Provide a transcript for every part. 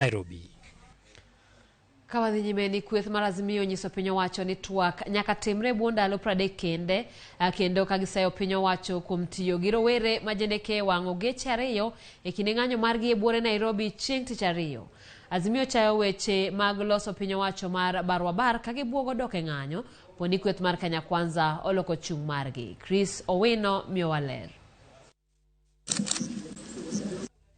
Nairobi. Kawadhi nyime ni kweth mar Azimio nyiso piny owacho ni twak nyaka timre buo ndalo 30 kende kendo kagisayo piny owacho kuom tiyo gi rowere majendeke wang'o geche ariyo e kinde ng'anyo margi e buore Nairobi chieng' tich ariyo. Azimio chayo weche mag loso piny owacho mar barwabar kagibuogo dok e ng'anyo poni kweth mar Kenya Kwanza oloko chung' margi. Chris Owino miyo waler.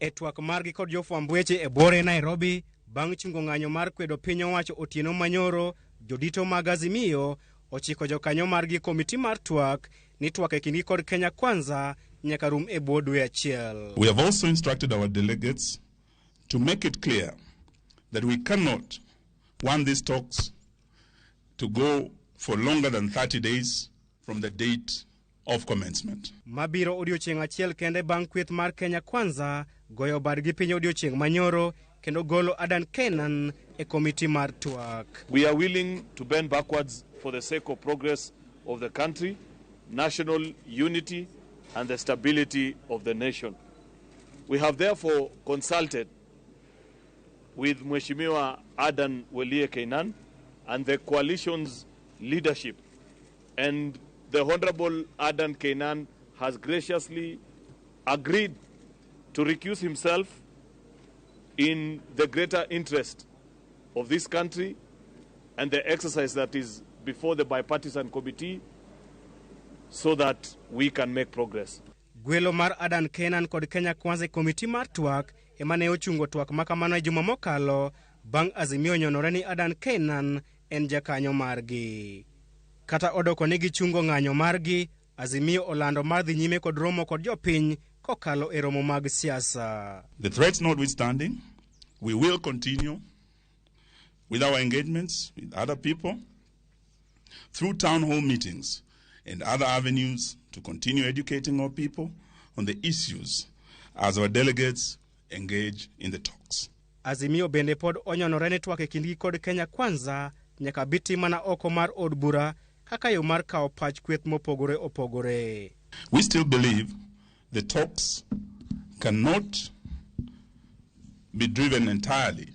E twak margi kod jofwamb weche e buore Nairobi bang' chungo ng'anyo mar kwedo piny owacho otieno manyoro, jodito mag Azimio ochiko jokanyo margi komiti mar twak ni twak e kindgi kod Kenya Kwanza nyaka rum e buo dwe achiel. We have also instructed our delegates to make it clear that we cannot want these talks to go for longer than 30 days from the date of commencement. Mabiro odiochieng' achiel kende bang' kweth mar Kenya Kwanza goyo badgi piny odiochieng' manyoro kendo golo Adan Kenan e komiti mar twak. We are willing to bend backwards for the sake of progress of the country, national unity and the stability of the nation. We have therefore consulted with Mheshimiwa Adan Kenan and the coalition's leadership, and the Honorable Adan Kenan has graciously agreed to recuse himself in the greater interest of this country and the exercise that is before the bipartisan committee so that we can make progress. Gwelo mar Adan Kenan kod Kenya Kwanza komiti mar twak emane ochungo twak makamano e juma mokalo bang' Azimio nyonore ni Adan Kenan en jakanyo margi. Kata odoko ni gichungo ng'anyo margi, Azimio olando mar dhi nyime kod romo kod jopiny kokalo e romo mag siasa. The threats notwithstanding, we will continue with our engagements with other people through town hall meetings and other avenues to continue educating our people on the issues as our delegates engage in the talks. Azimio bende pod onyonore ni twak e kindgi kod Kenya Kwanza nyaka biti mana oko mar od bura kaka yo mar kawo pach kweth mopogore opogore. We still believe the talks cannot be driven entirely,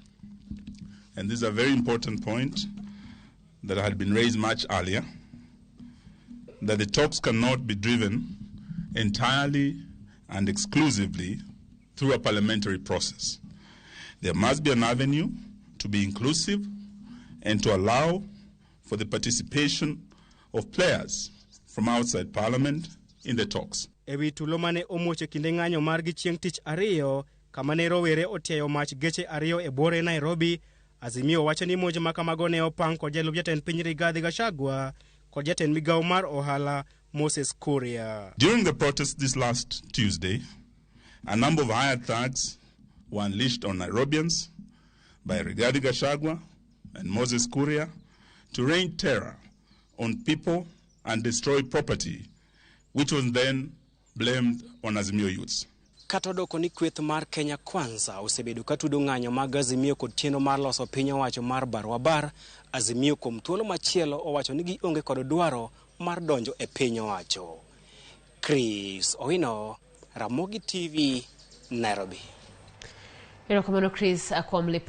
and this is a very important point that had been raised much earlier, that the talks cannot be driven entirely and exclusively through a parliamentary process. There must be an avenue to be inclusive and to allow for the participation of players from outside parliament in the talks. Ewi tulo mane omuoche kinde ng'anyo margi chieng' tich ariyo kamane rowere otiyo mach geche ariyo e buore Nairobi, Azimio wacho ni monj makamago ne opang kod jalup jatend piny Gachagua kod jatend migawo mar ohala Moses Kuria. During the protest this last Tuesday, a number of hired thugs were unleashed on Nairobians by Gachagua and Moses Kuria to rain terror on people and destroy property, which was then blamed on Azimio youths. Katodoko ni kweth mar Kenya Kwanza osebedo katudo ng'anyo mag Azimio kod chenro mar loso piny owacho mar barwabar. Azimio kuom thuolo machielo owacho ni gionge kod dwaro mar donjo e piny owacho. Chris Owino, Ramogi TV, Nairobi. Erokamano Chris akwam